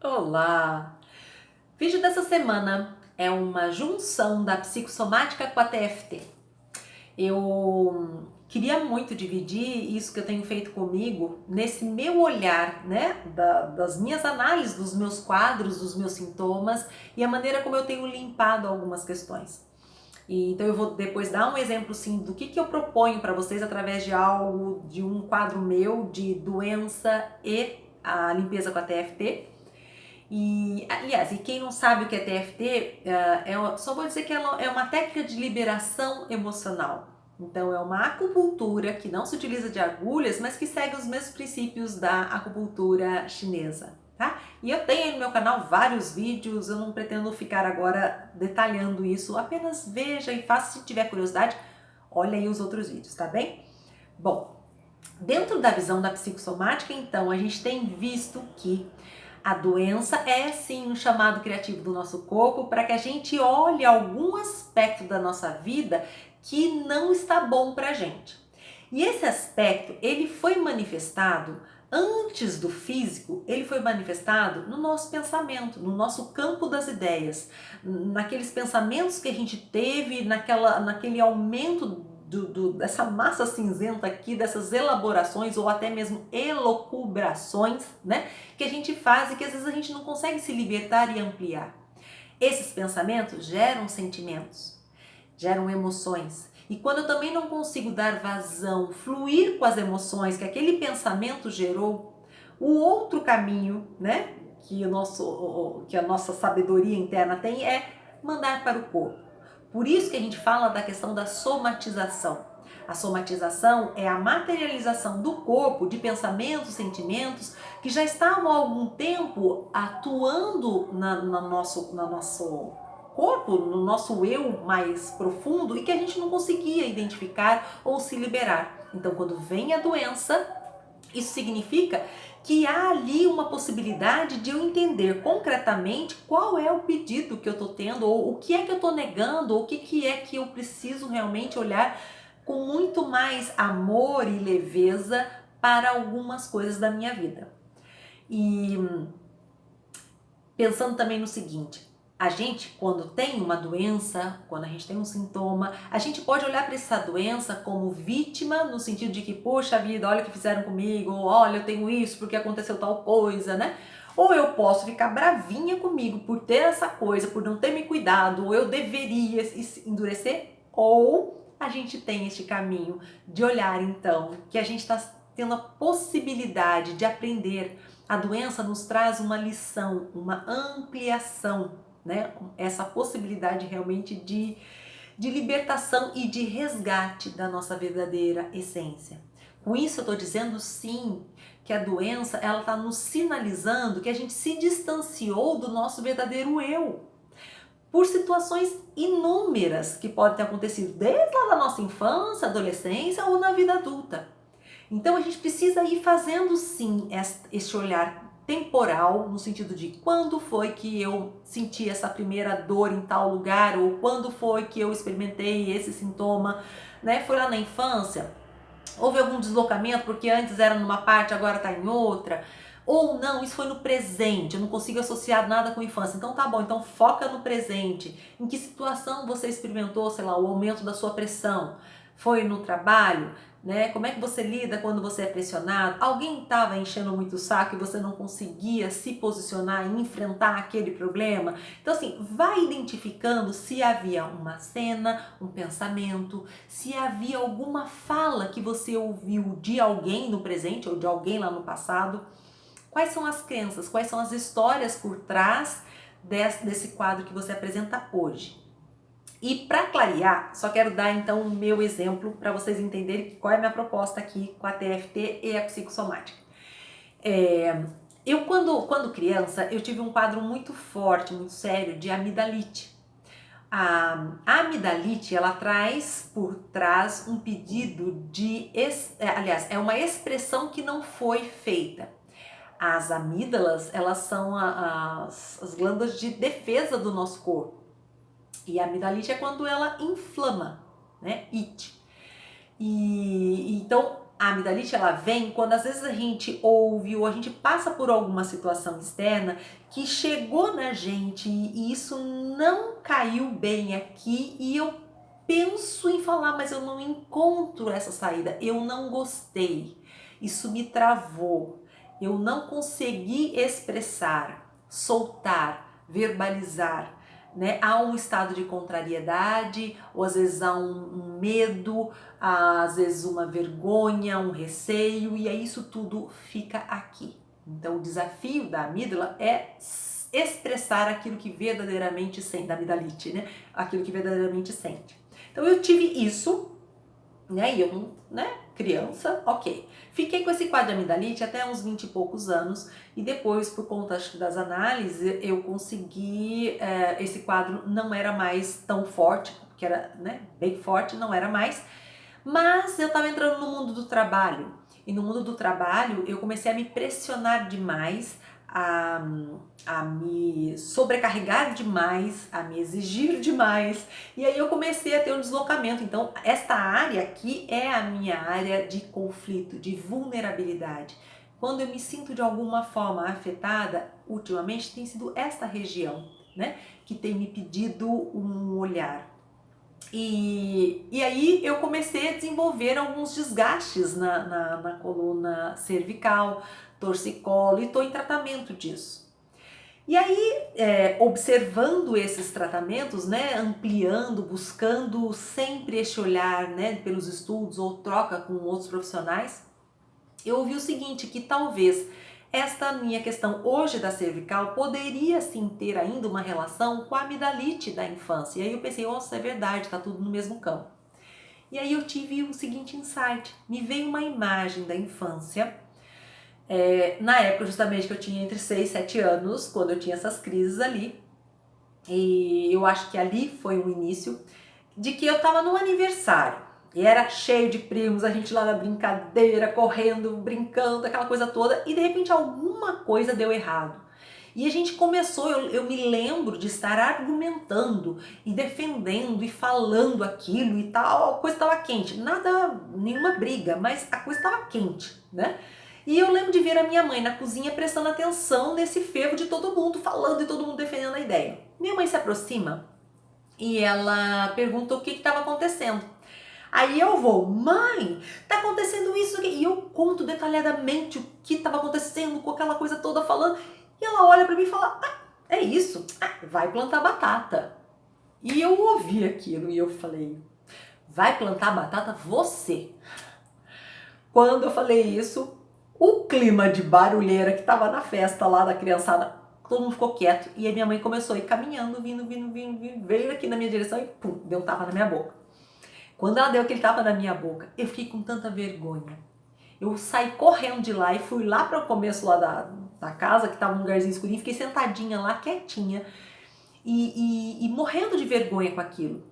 Olá! O vídeo dessa semana é uma junção da psicossomática com a TFT. Eu queria muito dividir isso que eu tenho feito comigo nesse meu olhar, né, das minhas análises, dos meus quadros, dos meus sintomas e a maneira como eu tenho limpado algumas questões. Então eu vou depois dar um exemplo sim do que eu proponho para vocês através de algo, de um quadro meu de doença e a limpeza com a TFT. E, aliás, e quem não sabe o que é TFT, só vou dizer que ela é uma técnica de liberação emocional. Então, é uma acupuntura que não se utiliza de agulhas, mas que segue os mesmos princípios da acupuntura chinesa, tá? E eu tenho aí no meu canal vários vídeos, eu não pretendo ficar agora detalhando isso, apenas veja e faça, se tiver curiosidade, olha aí os outros vídeos, tá bem? Bom, dentro da visão da psicossomática, então, a gente tem visto que a doença é sim um chamado criativo do nosso corpo para que a gente olhe algum aspecto da nossa vida que não está bom para a gente. E esse aspecto, ele foi manifestado antes do físico, ele foi manifestado no nosso pensamento, no nosso campo das ideias, naqueles pensamentos que a gente teve, naquele aumento dessa massa cinzenta aqui, dessas elaborações ou até mesmo elocubrações, né? Que a gente faz e que às vezes a gente não consegue se libertar e ampliar. Esses pensamentos geram sentimentos, geram emoções. E quando eu também não consigo dar vazão, fluir com as emoções que aquele pensamento gerou, o outro caminho, né, que a nossa sabedoria interna tem é mandar para o corpo. Por isso que a gente fala da questão da somatização. A somatização é a materialização do corpo de pensamentos, sentimentos que já estavam há algum tempo atuando no nosso corpo, no nosso eu mais profundo e que a gente não conseguia identificar ou se liberar. Então, quando vem a doença, isso significa que há ali uma possibilidade de eu entender concretamente qual é o pedido que eu estou tendo, ou o que é que eu estou negando, ou o que é que eu preciso realmente olhar com muito mais amor e leveza para algumas coisas da minha vida. E pensando também no seguinte, a gente, quando tem uma doença, quando a gente tem um sintoma, a gente pode olhar para essa doença como vítima, no sentido de que, poxa vida, olha o que fizeram comigo, ou olha, eu tenho isso porque aconteceu tal coisa, né? Ou eu posso ficar bravinha comigo por ter essa coisa, por não ter me cuidado, ou eu deveria endurecer, ou a gente tem este caminho de olhar, então, que a gente está tendo a possibilidade de aprender. A doença nos traz uma lição, uma ampliação, né? Essa possibilidade realmente de libertação e de resgate da nossa verdadeira essência. Com isso eu estou dizendo sim que a doença ela está nos sinalizando que a gente se distanciou do nosso verdadeiro eu, por situações inúmeras que podem ter acontecido desde lá da nossa infância, adolescência ou na vida adulta. Então a gente precisa ir fazendo sim este olhar temporal, no sentido de quando foi que eu senti essa primeira dor em tal lugar, ou quando foi que eu experimentei esse sintoma, né? Foi lá na infância? Houve algum deslocamento, porque antes era numa parte, agora está em outra? Ou não, isso foi no presente, eu não consigo associar nada com a infância. Então tá bom, então foca no presente. Em que situação você experimentou, sei lá, o aumento da sua pressão? Foi no trabalho? Né? Como é que você lida quando você é pressionado? Alguém estava enchendo muito o saco e você não conseguia se posicionar e enfrentar aquele problema? Então assim, vai identificando se havia uma cena, um pensamento, se havia alguma fala que você ouviu de alguém no presente ou de alguém lá no passado. Quais são as crenças, quais são as histórias por trás desse quadro que você apresenta hoje? E para clarear, só quero dar então o meu exemplo para vocês entenderem qual é a minha proposta aqui com a TFT e a psicossomática. Eu quando criança, eu tive um quadro muito forte, muito sério de amidalite. A amidalite, ela traz por trás um pedido aliás, é uma expressão que não foi feita. As amígdalas, elas são as glândulas de defesa do nosso corpo. E a amidalite é quando ela inflama, né? It. E então a amidalite ela vem quando às vezes a gente ouve ou a gente passa por alguma situação externa que chegou na gente e isso não caiu bem aqui e eu penso em falar, mas eu não encontro essa saída, eu não gostei, isso me travou, eu não consegui expressar, soltar, verbalizar. Né? Há um estado de contrariedade, ou às vezes há um medo, às vezes uma vergonha, um receio, e aí isso tudo fica aqui. Então o desafio da amígdala é expressar aquilo que verdadeiramente sente, da amidalite, né? Aquilo que verdadeiramente sente. Então eu tive isso, né? E eu, né? Criança, ok. Fiquei com esse quadro de amidalite até uns 20 e poucos anos e depois, por conta acho que das análises, eu consegui, esse quadro não era mais tão forte, porque era, né, bem forte, não era mais, mas eu estava entrando no mundo do trabalho e no mundo do trabalho eu comecei a me pressionar demais, a me sobrecarregar demais, a me exigir demais, e aí eu comecei a ter um deslocamento. Então esta área aqui é a minha área de conflito, de vulnerabilidade. Quando eu me sinto de alguma forma afetada, ultimamente tem sido esta região, né, que tem me pedido um olhar. E aí eu comecei a desenvolver alguns desgastes na coluna cervical, torcicolo, e estou em tratamento disso. E aí, observando esses tratamentos, né, ampliando, buscando sempre este olhar, né, pelos estudos ou troca com outros profissionais, eu ouvi o seguinte, que talvez esta minha questão hoje da cervical poderia sim ter ainda uma relação com a amidalite da infância. E aí eu pensei, nossa, é verdade, tá tudo no mesmo campo. E aí eu tive o seguinte insight, me veio uma imagem da infância, na época justamente que eu tinha entre 6 e 7 anos, quando eu tinha essas crises ali, e eu acho que ali foi o início, de que eu tava num aniversário, e era cheio de primos, a gente lá na brincadeira, correndo, brincando, aquela coisa toda, e de repente alguma coisa deu errado. E a gente começou, eu me lembro de estar argumentando e defendendo e falando aquilo e tal, a coisa estava quente, nada, nenhuma briga, mas a coisa estava quente, né? E eu lembro de ver a minha mãe na cozinha prestando atenção nesse fervo de todo mundo falando e todo mundo defendendo a ideia. Minha mãe se aproxima e ela pergunta o que estava acontecendo. Aí eu vou, mãe, tá acontecendo isso aqui. E eu conto detalhadamente o que estava acontecendo com aquela coisa toda falando. E ela olha para mim e fala, é isso, vai plantar batata. E eu ouvi aquilo e eu falei, vai plantar batata você? Quando eu falei isso, o clima de barulheira que estava na festa lá da criançada, todo mundo ficou quieto e a minha mãe começou a ir caminhando, vindo, veio aqui na minha direção e pum, deu um tapa na minha boca. Quando ela deu aquele tapa na minha boca, eu fiquei com tanta vergonha. Eu saí correndo de lá e fui lá para o começo lá da casa, que estava num lugarzinho escurinho, fiquei sentadinha lá, quietinha, e morrendo de vergonha com aquilo.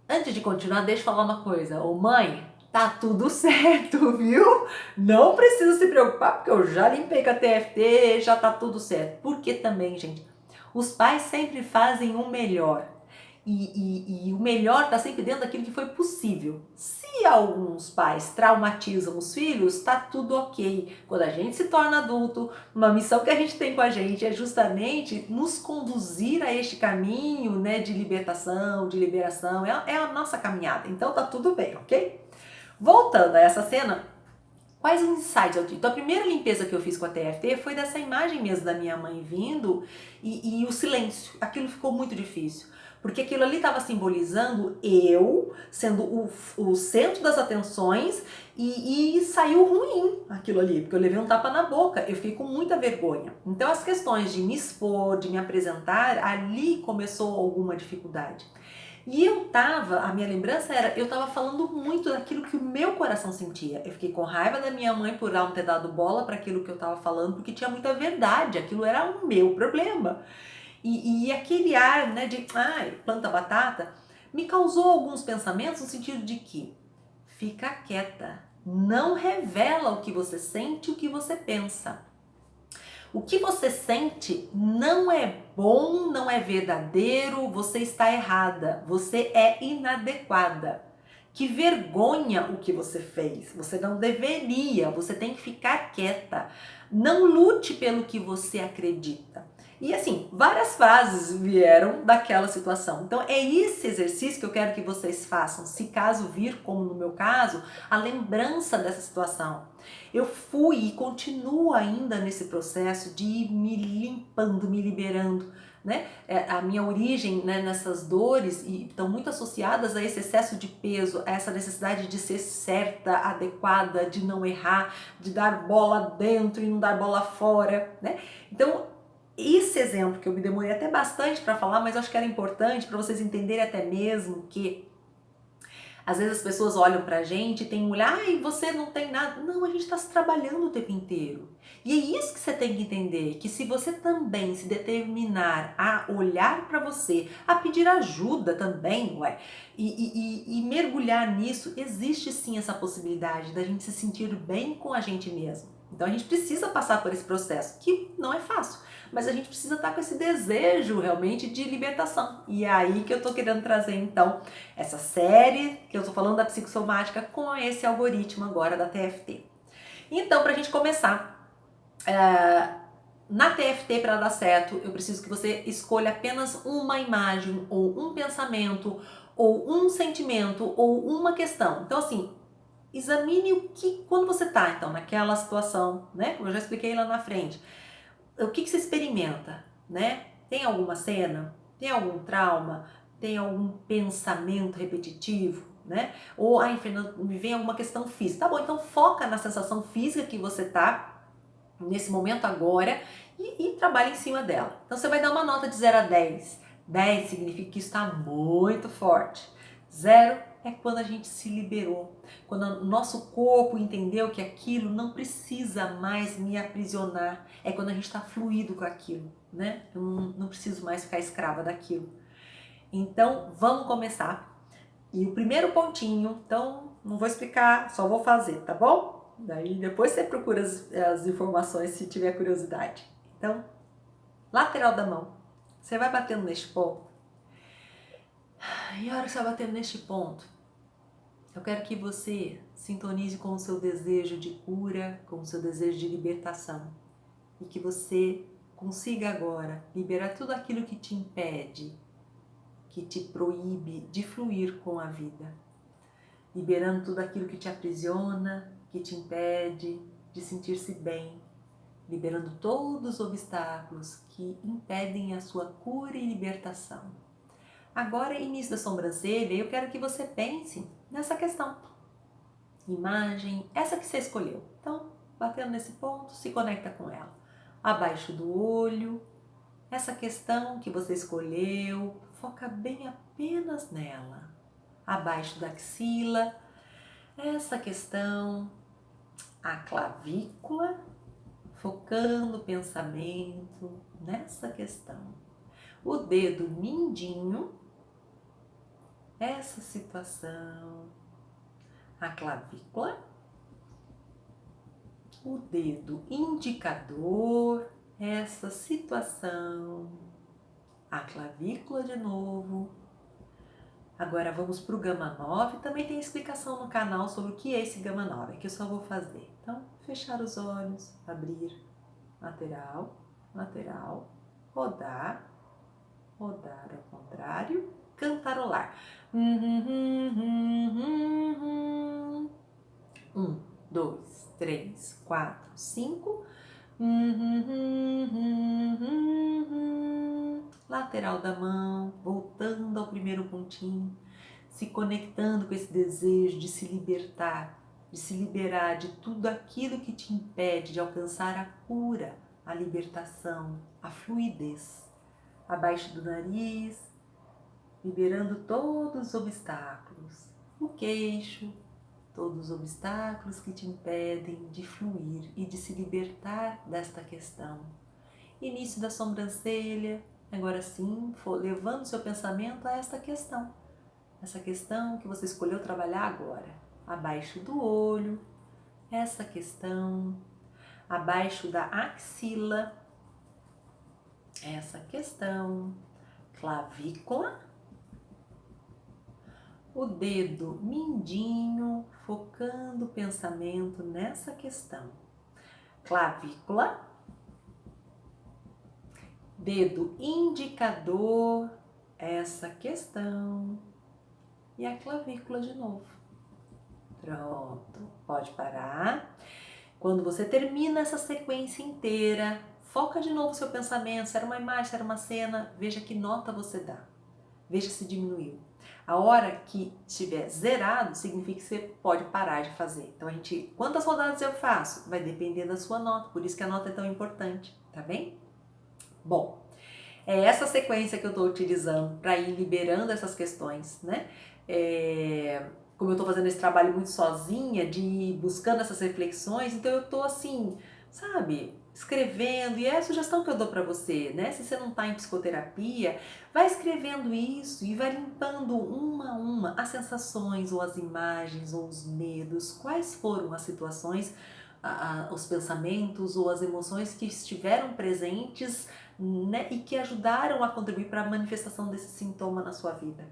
Antes de continuar, deixa eu falar uma coisa. Ô mãe, tá tudo certo, viu? Não precisa se preocupar, porque eu já limpei com a TFT, já tá tudo certo. Porque também, gente, os pais sempre fazem o melhor. E o melhor está sempre dentro daquilo que foi possível. Se alguns pais traumatizam os filhos, está tudo ok. Quando a gente se torna adulto, uma missão que a gente tem com a gente é justamente nos conduzir a este caminho, né, de libertação, de liberação. É a nossa caminhada. Então tá tudo bem, ok? Voltando a essa cena, quais os insights eu tive? Então a primeira limpeza que eu fiz com a TFT foi dessa imagem mesmo da minha mãe vindo e o silêncio. Aquilo ficou muito difícil. Porque aquilo ali estava simbolizando eu sendo o centro das atenções e saiu ruim aquilo ali, porque eu levei um tapa na boca, eu fiquei com muita vergonha. Então as questões de me expor, de me apresentar, ali começou alguma dificuldade. E a minha lembrança era, eu tava falando muito daquilo que o meu coração sentia. Eu fiquei com raiva da minha mãe por não ter dado bola para aquilo que eu tava falando, porque tinha muita verdade, aquilo era o meu problema. E aquele ar, né, de, planta batata, me causou alguns pensamentos no sentido de que fica quieta, não revela o que você sente, o que você pensa. O que você sente não é bom, não é verdadeiro, você está errada, você é inadequada. Que vergonha o que você fez. Você não deveria, você tem que ficar quieta. Não lute pelo que você acredita. E assim, várias frases vieram daquela situação. Então é esse exercício que eu quero que vocês façam, se caso vir, como no meu caso, a lembrança dessa situação. Eu fui e continuo ainda nesse processo de ir me limpando, me liberando, né? A minha origem, né, nessas dores e estão muito associadas a esse excesso de peso, a essa necessidade de ser certa, adequada, de não errar, de dar bola dentro e não dar bola fora, né? Então, esse exemplo que eu me demorei até bastante para falar, mas eu acho que era importante para vocês entenderem até mesmo que às vezes as pessoas olham pra gente e tem um olhar, ai, você não tem nada. Não, a gente está se trabalhando o tempo inteiro. E é isso que você tem que entender, que se você também se determinar a olhar para você, a pedir ajuda também, ué, e mergulhar nisso, existe sim essa possibilidade da gente se sentir bem com a gente mesmo. Então a gente precisa passar por esse processo, que não é fácil, mas a gente precisa estar com esse desejo realmente de libertação. E é aí que eu tô querendo trazer então essa série que eu tô falando da psicossomática com esse algoritmo agora da TFT. Então, pra gente começar, na TFT, para dar certo, eu preciso que você escolha apenas uma imagem, ou um pensamento, ou um sentimento, ou uma questão. Então, assim, examine o que, quando você tá, então, naquela situação, né? Como eu já expliquei lá na frente, o que você experimenta, né? Tem alguma cena? Tem algum trauma? Tem algum pensamento repetitivo, né? Ou, ai, Fernanda, me vem alguma questão física. Tá bom, então foca na sensação física que você tá nesse momento agora e trabalha em cima dela. Então você vai dar uma nota de 0 a 10. 10 significa que está muito forte. 0 é quando a gente se liberou, quando o nosso corpo entendeu que aquilo não precisa mais me aprisionar, é quando a gente está fluido com aquilo, né? Eu não preciso mais ficar escrava daquilo. Então vamos começar. E o primeiro pontinho, então não vou explicar, só vou fazer, tá bom? Daí depois você procura as informações se tiver curiosidade. Então, lateral da mão, você vai batendo neste ponto. E a hora que você vai batendo neste ponto, eu quero que você sintonize com o seu desejo de cura, com o seu desejo de libertação. E que você consiga agora liberar tudo aquilo que te impede, que te proíbe de fluir com a vida. Liberando tudo aquilo que te aprisiona, que te impede de sentir-se bem. Liberando todos os obstáculos que impedem a sua cura e libertação. Agora, início da sobrancelha, eu quero que você pense nessa questão. Imagem, essa que você escolheu. Então, batendo nesse ponto, se conecta com ela. Abaixo do olho, essa questão que você escolheu, foca bem apenas nela. Abaixo da axila, essa questão, a clavícula, focando o pensamento nessa questão. O dedo mindinho, essa situação, a clavícula, o dedo indicador, essa situação, a clavícula de novo. Agora vamos para o Gama 9, também tem explicação no canal sobre o que é esse Gama 9, que eu só vou fazer. Então, fechar os olhos, abrir, lateral, lateral, rodar, rodar ao contrário, cantarolar. 2, 3, 4, 5. Lateral da mão, voltando ao primeiro pontinho, se conectando com esse desejo de se libertar, de se liberar de tudo aquilo que te impede de alcançar a cura, a libertação, a fluidez. Abaixo do nariz, liberando todos os obstáculos, o queixo, todos os obstáculos que te impedem de fluir e de se libertar desta questão. Início da sobrancelha, agora sim, levando seu pensamento a esta questão. Essa questão que você escolheu trabalhar agora. Abaixo do olho, essa questão. Abaixo da axila, essa questão. Clavícula. o dedo mindinho, focando o pensamento nessa questão. Clavícula, dedo indicador, essa questão, e a clavícula de novo. Pronto, pode parar. Quando você termina essa sequência inteira, foca de novo o seu pensamento, se era uma imagem, se era uma cena, veja que nota você dá, veja se diminuiu. A hora que estiver zerado, significa que você pode parar de fazer. Então, quantas rodadas eu faço? Vai depender da sua nota, por isso que a nota é tão importante, tá bem? Bom, é essa sequência que eu estou utilizando para ir liberando essas questões, né? Como eu estou fazendo esse trabalho muito sozinha, de ir buscando essas reflexões, então eu estou assim, sabe, escrevendo, e é a sugestão que eu dou para você, né? Se você não está em psicoterapia, vai escrevendo isso e vai limpando uma a uma as sensações, ou as imagens, ou os medos, quais foram as situações, os pensamentos ou as emoções que estiveram presentes, né, e que ajudaram a contribuir para a manifestação desse sintoma na sua vida.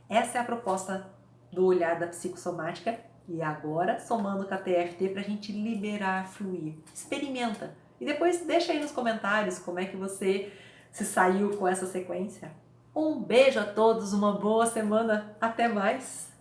Essa é a proposta do olhar da psicossomática, e agora somando com a TFT para a gente liberar, fluir. Experimenta e depois deixa aí nos comentários como é que você se saiu com essa sequência. Um beijo a todos, uma boa semana, até mais!